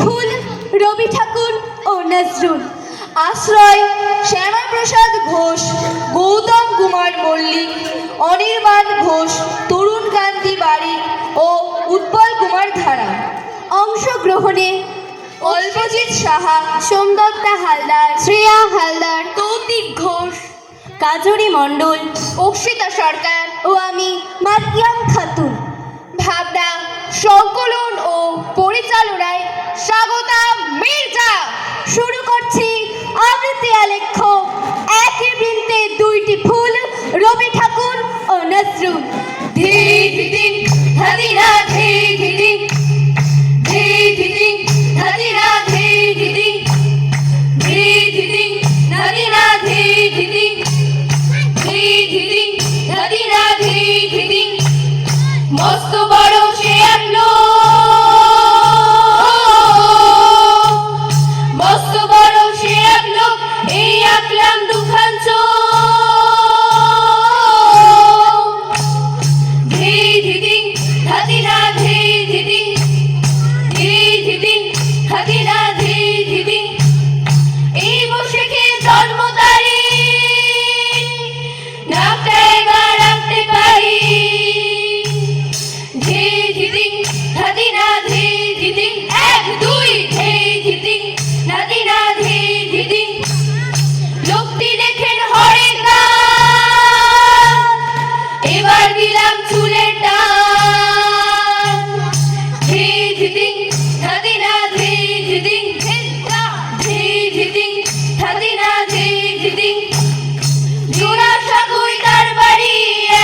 ফুল রবি ঠাকুর ও নজরুল। আশ্রয় শ্যামাপ্রসাদ ঘোষ, গৌতম কুমার মল্লিক, অনির্বাণ ঘোষ, তরুণ কান্তি বাড়ি ও উৎপল কুমার ধারা। অংশগ্রহণে অল্পজিৎ সাহা, সোমদত্তা হালদার, শ্রেয়া হালদার, কৌতিক ঘোষ, কাজরি মণ্ডল, অক্ষিতা সরকার ও আমি মারিয়াম খাতুন। ভাবনা, সংকলন ও পরিচালনায় স্বাগতা মির্জা। শুরু করছি আবৃত্তি আলেখ্য একই বৃন্তে দুইটি ফুল রবি ঠাকুর ও নজরুল। ধি ধি ধাদিনা ধি ধি ধি ধি ধাদিনা ধি ধি ধি ধি ধাদিনা ধি ধি ধি ধি ধাদিনা ধি ধি। মস্ত বড় সে এক লোক, মস্ত বড় সে এক লোক, এই আঁকলাম দুখান চোখ। ধি ধি ধাদিনা ধি ধি ধি ধি ধাদিনা ধি ধি। এই বসে খেয়ে জন্ম তারি, নামটা এবার রাখতে পারি। ধি ধি ধাদিনা ধি ধি এক দুই ধি ধি ধাদিনা ধি ধি। লোকটি দেখেন হরেক গান, এবার দিলাম চুলের টান। ধি ধি ধাদিনা ধি ধি ধি ধি ধাদিনা ধি ধি। জোড়া সাকুই তার বাড়ি,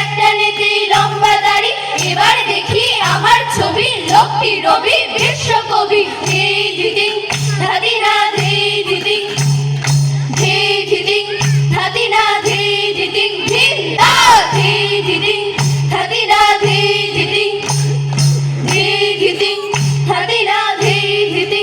একটা নেতেই লম্বা দাড়ি। এবার দেখি আমার ছবি, লোকটি রবি বিশ্বকবি। ধি ধি ধাদিনা ধি ধি ধি ধি ধাদিনা ধি ধি ধিন্দা ধি ধি ধাদিনা ধি ধি ধি ধি ধাদিনা ধি ধি।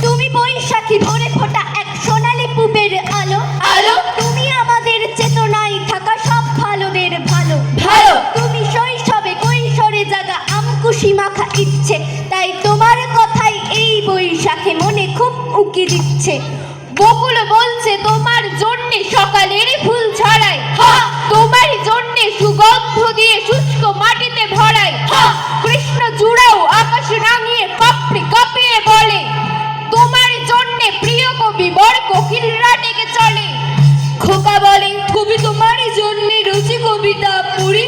তুমি বৈশাখী ভোরে ফোটা এক সোনালী পূবের আলো, আলো। তুমি আমাদের চেতনায় থাকা সব ভালোদের ভালো, ভালো। তুমি শৈশবে কৈশোরে জাগা আমকুশি মাখা ইচ্ছে, তাই তোমার কথাই এই বৈশাখে মনে খুব উকি দিচ্ছে। বকুল বলছে তোমার জন্যে সকালের ফুল ছড়ায়, তোমার জন্যে সুগন্ধ দিয়ে শুষ্ক মাটিতে ভরায়। কৃষ্ণ চূড়াও আকাশ রাঙিয়ে কাঁপড়ে কাঁপিয়ে বলে, তোমার জন্যে প্রিয় কবি বর কোকিলরা ডেকে চলে। খোকা বলেন কবি তোমারই জন্যে রুচি কবিতা পড়ি,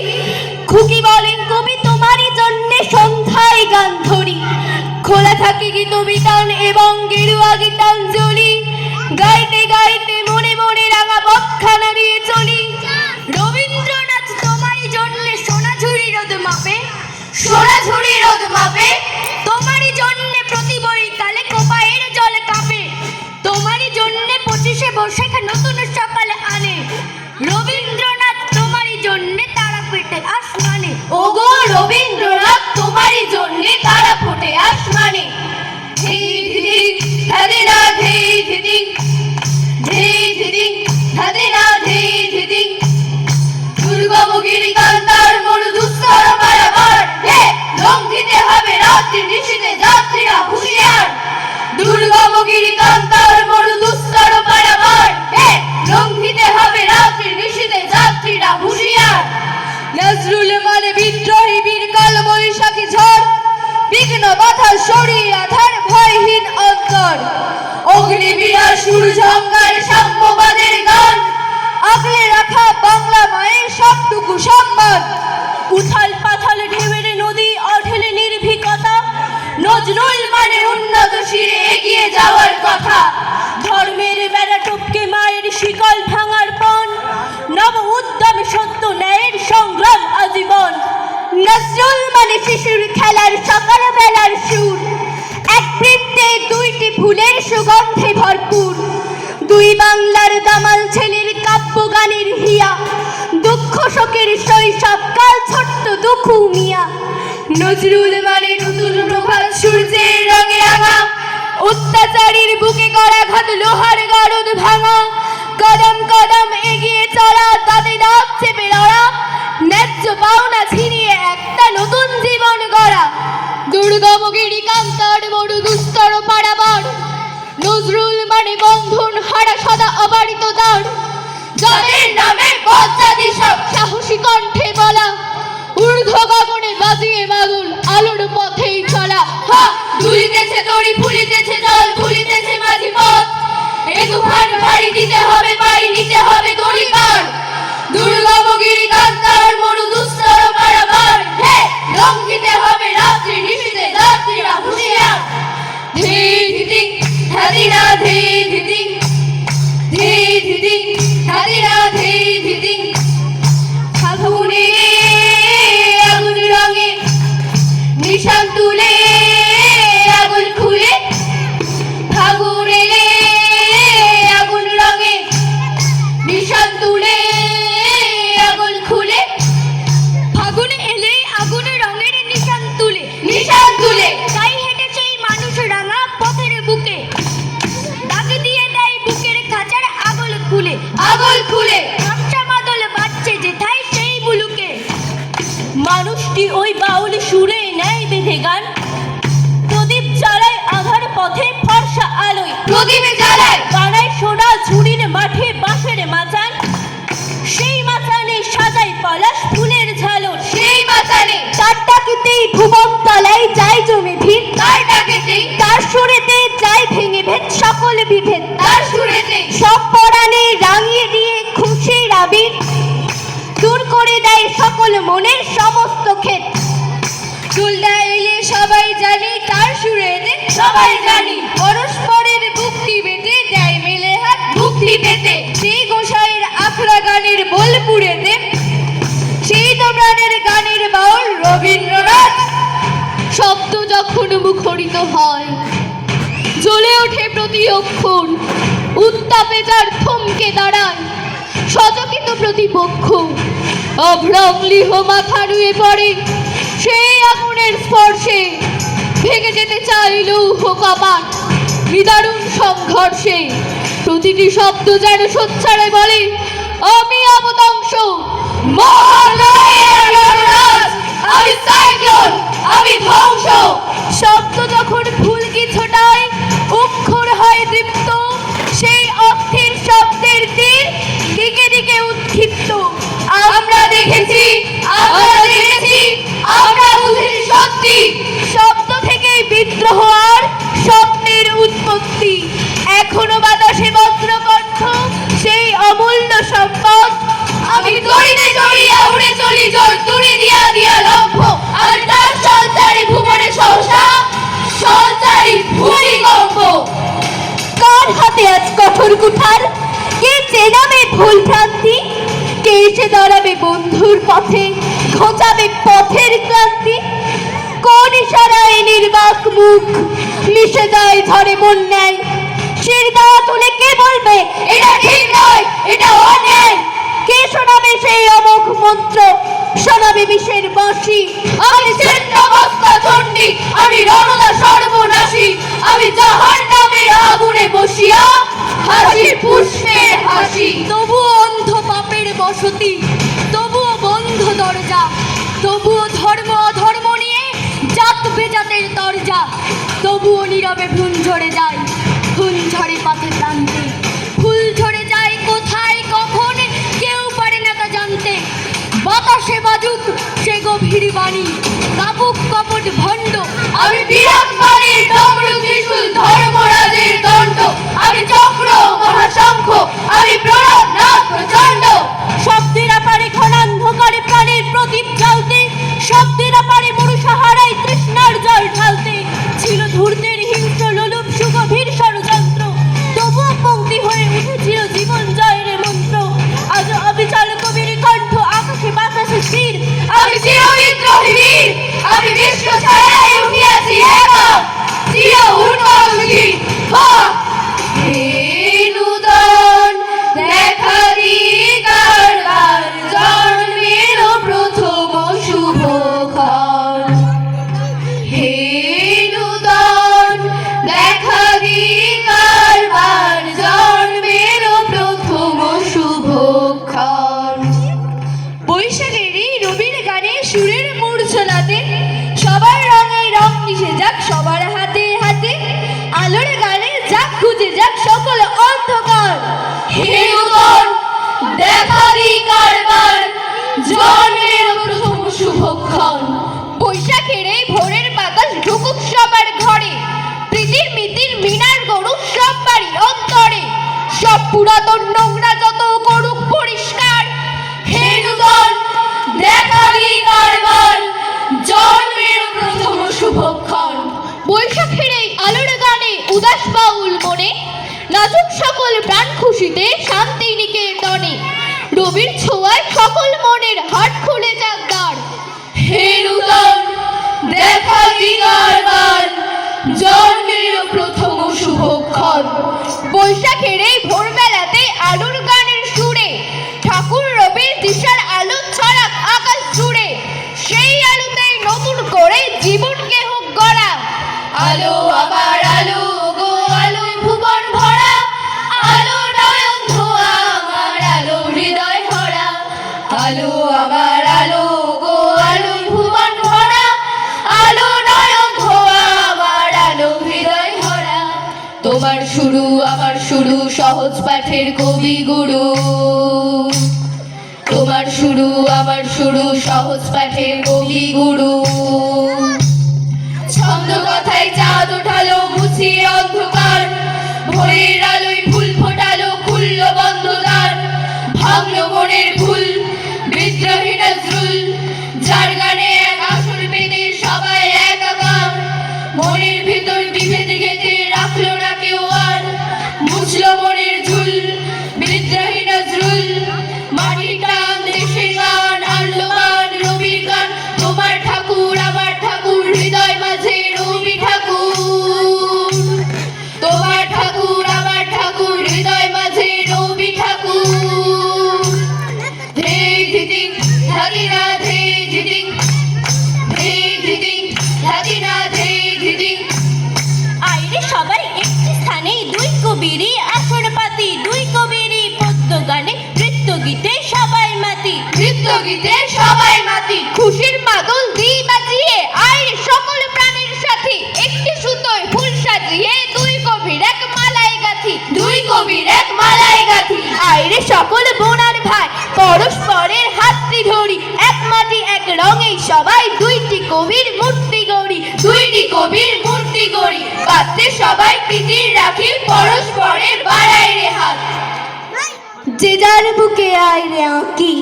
খুকি বলেন কবি তোমারই জন্যে সন্ধ্যায় গান ধরি। খোলা থাকে গীত বিতান এবং গেরুয়া গীতাঞ্জলি, গাইতে গাইতে মনে মনে রাঙা বকখানা দিয়ে চলি। রবীন্দ্রনাথ তোমারই জন্যে সোনাঝুরি রোদ মাপে, সোনাঝুরি রোদ মাপে। তোমারই জন্যে প্রতি বৈকালে কোপায়ের জল কাঁপে, তোমারই জন্যে 25শে বৈশাখ নতুন সকালে আনে। রবীন্দ্রনাথ তোমারই জন্যে তারা ফোটে আসমানে, ওগো রবীন্দ্রনাথ তোমারই জন্যে তারা ফোটে আসমানে। ধি ধি ধাদিনা ধি ধি ধি ধি ধাদিনা ধি ধি। দুর্গমগিরি কান্তার মরু দুস্তর পারাবার, লঙ্ঘিতে হবে রাত্রি নিশীথে যাত্রীরা হুঁশিয়ার। দুর্গমগিরি কান্তার মরু দুস্তর পারাবার, লঙ্ঘিতে হবে রাত্রি নিশীথে যাত্রীরা হুঁশিয়ার। নজরুল মানে বিদ্রোহী বীর কাল বৈশাখী ঝড়, বিঘ্ন বাধা সরিয়ে আধার ভয়হীন অন্তর। অগ্নিবীরা সূর্যঙ্গার সাম্যবাদের গান, আগলে রাখা বাংলা মায়ের সবটুকু সম্মান। উথাল পাথাল ঢেউয়ের নদী অঢেলে নির্ভীকতা, নজরুল মানে উন্নত শিরে এগিয়ে যাওয়ার কথা। ধর্মের বেড়া টপকে মায়ের শিকল ভাঙার পণ, নব উদ্যমে সত্য ন্যায়ের সংগ্রাম আজীবন। নজরুল মানে শিশুর খেলার সকাল বেলার সুর, এক বৃত্তে দুইটি ফুলের সুগন্ধে ভরপুর। দুই বাংলার দামাল ছেলের কাব্য গানের হিয়া, দুঃখ শোকের শৈশব কাল ছোট্ট দুঃখু মিয়া। নজরুল মানে নতুন প্রভাত সূর্যের রঙে রাঙা, অত্যাচারীর বুকে করাঘাত লোহার গারদ ভাঙা। কদম কদম এগিয়ে চলা, তাতে দাগ চেপে লড়া, ন্যায্য পাওনা ছিনিয়ে একটা নতুন জীবন গড়া। দুর্গমগিরি কান্তার মরু দুস্তর পারাবার, নজরুল মানে বন্ধন হারা সদা অবারিত দ্বার, যাদের নামে বজ্জাদি সব সাহসী কণ্ঠে বলা, ঊর্ধ্ব গগনে বাজিয়ে মাদুল আলোর পথেই চলা। হা দুলিতেছে দড়ি, ফুলিতেছে জল, ফুলিতেছে মাঝি পথ, এ তুফান ভারী দিতে হবে পাই, নিতে হবে দড়ি পার। দুর্গমগিরি কান্তার মরু দুস্তর পারাবার, হে লঙ্ঘিতে হবে রাত্রি নিশীথে যাত্রীরা হুঁশিয়ার। ধী ধিতি ধাদিনা ধী ধিতি, ধী ধিতি ধাদিনা ধী ধিতি। ফাগুনে আগুন রঙে নিশান তুলে আগুন খুলে, ফাগুনে আগুন রঙে নিশান তুলে আগুন খুলে, ফাগুনে এলে আগুন রঙের নিশান তুলে, নিশান তুলে তাই হেঁটেছে এই মানুষ রাঙা পথের বুকে, ডাক দিয়ে দেয় বুকের খাঁচার আগল খুলে, আগল খুলে গামছা মাদল বাজছে যেথায় সেই বুলুকে। মানুষটি ওই বাউল সুরে নেয় বেঁধে গান, প্রদীপ জ্বালায় আধার পথে ফর্সা আলোয়, প্রদীপে জ্বালায় বানায় সোনা ঝুড়ির মাঠে বাঁশের মাচান, সেই মাচানে সাজায় পলাশ ফুলের ঝালর, সেই মাচানে তার ডাকেতেই ভুবন তলায় যায় জমে ভিড়, তার ডাকেতেই তার সুরেতে যায় ভেঙে ভেদ সকল বিভেদ, তার সুরেতে সব পরাণে রাঙিয়ে দিয়ে খুশির আবির, দূর করে দেয় সকল মনের সমস্ত ক্ষেত। চুলটা এলে সবাই জানি, তার সুরেতে সবাই জানি, পরস্পরের মুক্তি পেতে দেয় মেলে হাত, মুক্তি পেতে সেই গোসাইয়ের আখড়া গানের বোলপুরেতে, সেই তো প্রাণের গানের বাউল রবীন্দ্রনাথ। শব্দ যখন মুখরিত হয়, জ্বলে ওঠে প্রতি অক্ষর, উত্তাপে যার থমকে দাঁড়ায় সচকিত প্রতিপক্ষ, অভ্রংলিহ মাথা নুয়ে পড়ে সেই আগুনের স্পর্শে, ভেঙে যেতে চাই লৌহ কপাট বিদারুণ সংঘর্ষে। প্রতিটি শব্দ যেন সোচ্চারে বলে, আমি অবদংশ, মহালয়ের রণরাজ, আমি সাইক্লোন, আমি ধ্বংস। শব্দ যখন ফুলকি ছোটায়, অক্ষর হয় দীপ্ত, সেই অস্থির শব্দের তীর দিকে দিকে উৎক্ষিপ্ত। আমরা দেখেছি, আমরা দেখেছি, আমরা বুঝেছি সত্যি, শব্দ থেকেই বিদ্রোহ আর স্বপ্নের উৎপত্তি। এখনো বাতাসে বজ্রকণ্ঠ সেই অমূল্য সম্পদ, আমি তরিতে চড়িয়া উড়ে চলি জোর তুড়ি দিয়া দিয়া লম্ফ, আর তার সঞ্চারী ভুবনে সহসা সঞ্চারী ভূমিকম্প। কার হাতে আজ কঠোর কুঠার, কে চেনাবে ভুল ভ্রান্তি, কে এসে দাঁড়াবে বন্ধুর পথে, ঘোচাবে পথের ক্লান্তি, কোন ইশারায় নির্বাক মুখ মিশে যায় ঝড়ে বন্যায়, শিরদাঁড়া তুলে কে বলবে এটা ঠিক নয়, এটা অন্যায়, কে শোনাবে সেই অমোঘ মন্ত্র, শোনাবে বিষের বাঁশি। আমি ছিন্নমস্তা চণ্ডী, আমি রণদা সর্বনাশী, আমি জাহান্নামের আগুনে বসিয়া হাসি পুষ্পের হাসি। তবুও অন্ধ পাপের বসতি, তবুও বন্ধ দরজা, তবুও ধর্ম অধর্ম নিয়ে জাত বেজাতের দরজা, তবুও নীরবে ভ্রূণ ঝরে যায়, খুন ঝরে পাতে প্রান্তে, ফুল ঝরে যায় কোথায় কখন কেউ পারে না তা জানতে। বাতাসে বাজুক সে গভীর বাণী, কাপুক কপট ভণ্ড, আমি বিরাট বাণীর ডমরু ত্রিশূল ধর্মরাজের দণ্ড, আমি চক্র মহাশঙ্খ, আমি প্রণব নাগ প্রচণ্ড। শব্দের আপারে ঘনান্ধকারে প্রাণের প্রদীপ জ্বালতে, শব্দের আপারে মরু সাহারায় তৃষ্ণার জল ঢালতে, ছিল ধূর্তের হিংস্র লোলুপ সুগভীর ষড়যন্ত্র, তবুও পঙ্ক্তি হয়ে উঠেছিল জীবন জয়ের মন্ত্র। আজ অবিচল কবির কণ্ঠ আকাশে বাতাসে স্থির, আমি চিরবিদ্রোহী বীর, আমি বিশ্ব ছায়ায় উঠিয়াছি একা, চির উন্মোষী। হে নূতন দেখা দিকার আর জন্মের প্রথম শুভক্ষণ, হে নূতন জন্মের প্রথম শুভক্ষণ। বৈশাখের এই ভোরের বাতাস ঢুকুক সবার ঘরে, প্রীতির মিতির মিনার গড়ুক সব বাড়ির অন্তরে, সব পুরাতন নোংরা যত করুক পরিষ্কার। হে নূতন দেখাবি কারবার, জন্মের প্রথম শুভক্ষণ। বৈশাখের এই আলোর গানে উদাস বাউল মনে, নাচুক সকল প্রাণ খুশিতে শান্তি নিকেতনে। রবির ছোঁয়ায় সকল মনের হাট খুলে যাক দ্বার। হে নূতন দেখাবি কারবার, জন্মের প্রথম শুভক্ষণ। বৈশাখের এই ভোরবেলাতে আলোর গানের সুরে, ঠাকুর রবির দিশার আলো ছড়াক আকাশ জুড়ে। সেই আলোতেই নতুন করে জীবনকে হোক গড়া। আলো আবার আলো গো আলোয় ভুবন ভরা, আলো নয়ন ধোয়া আমার আলো হৃদয় ভরা। আলো আবার আলো গো আলোয় ভুবন ভরা, আলো নয়ন ধোয়া আমার আলো হৃদয় ভরা। তোমার শুরু আমার শুরু সহজ পাঠের কবিগুরু, তোমার শুরু আমার শুরু সহজ পাঠের কবিগুরু। ছন্দ কথায় চাঁদ ওঠালো মুছিয়ে অন্ধকার, ভোরের আলোয় ফুল ফোটালো খুলল বন্ধ দ্বার। ভাঙলো মনের ভুল বিদ্রোহী নজরুল, যার গানে এক আসর পেতে সবাই একাকার। মনের ভিতর বিভেদ গেঁথে রাখলো না কেউ আর, মুছলো মনের ঝুল বিদ্রোহী নজরুল। মাটির টান দেশের গান আনলো গান রবির গান, তোমার ঠাকুর আমার ঠাকুর হৃদয় মাঝে রবি ঠাকুর। তোমার ঠাকুর আমার ঠাকুর হৃদয় মাঝে রবি ঠাকুর। ধে ধিদিং ধাদিনা ধে ধিদিং, ধে ধিদিং ধাদিনা ধে ধিদিং। আইরে সবাই একটি স্থানে দুই কবিরই আসন পাতি, দুই কবিরই পদ্য গানে নৃত্য গীতে সবাই মাতি। নৃত্য গীতে সবাই মাতি, খুশির মাদল দিই বাজিয়ে আইরে সকল প্রাণের সাথী। একটি সুতোয় ফুল সাজিয়ে দুই কবির এক মালাই গাথি, দুই কবির এক মালাই গাথি। আইরে সকল বোনার ভাই পরস্পরের হাতটি ধরি, এক মাটি এক রঙেই সবাই দুইটি কবির মূর্তি গড়ি, দুইটি কবির মূর্তি গড়ি। পাত্রে সবাই প্রীতির রাখি পরস্পরের বাড়াই রে হাত। যে যার বুকে আইরে আঁকি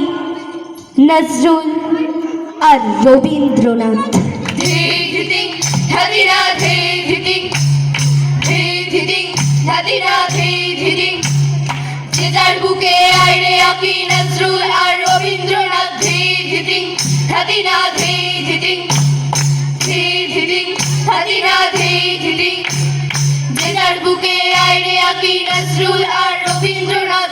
নজরুল আর রবীন্দ্রনাথ। ধে ধিদিং ধাদিনা ধে ধিদিং, ধে ধিদিং ধাদিনা ধে ধিদিং। যে যার বুকে আইরে আঁকি নজরুল আর রবীন্দ্রনাথ। ধে ধিদিং ধাদিনা ধে ধিদিং, ধে ধিদিং ধাদিনা ধে ধিদিং। যে যার বুকে আইরে আঁকি নজরুল আর রবীন্দ্রনাথ।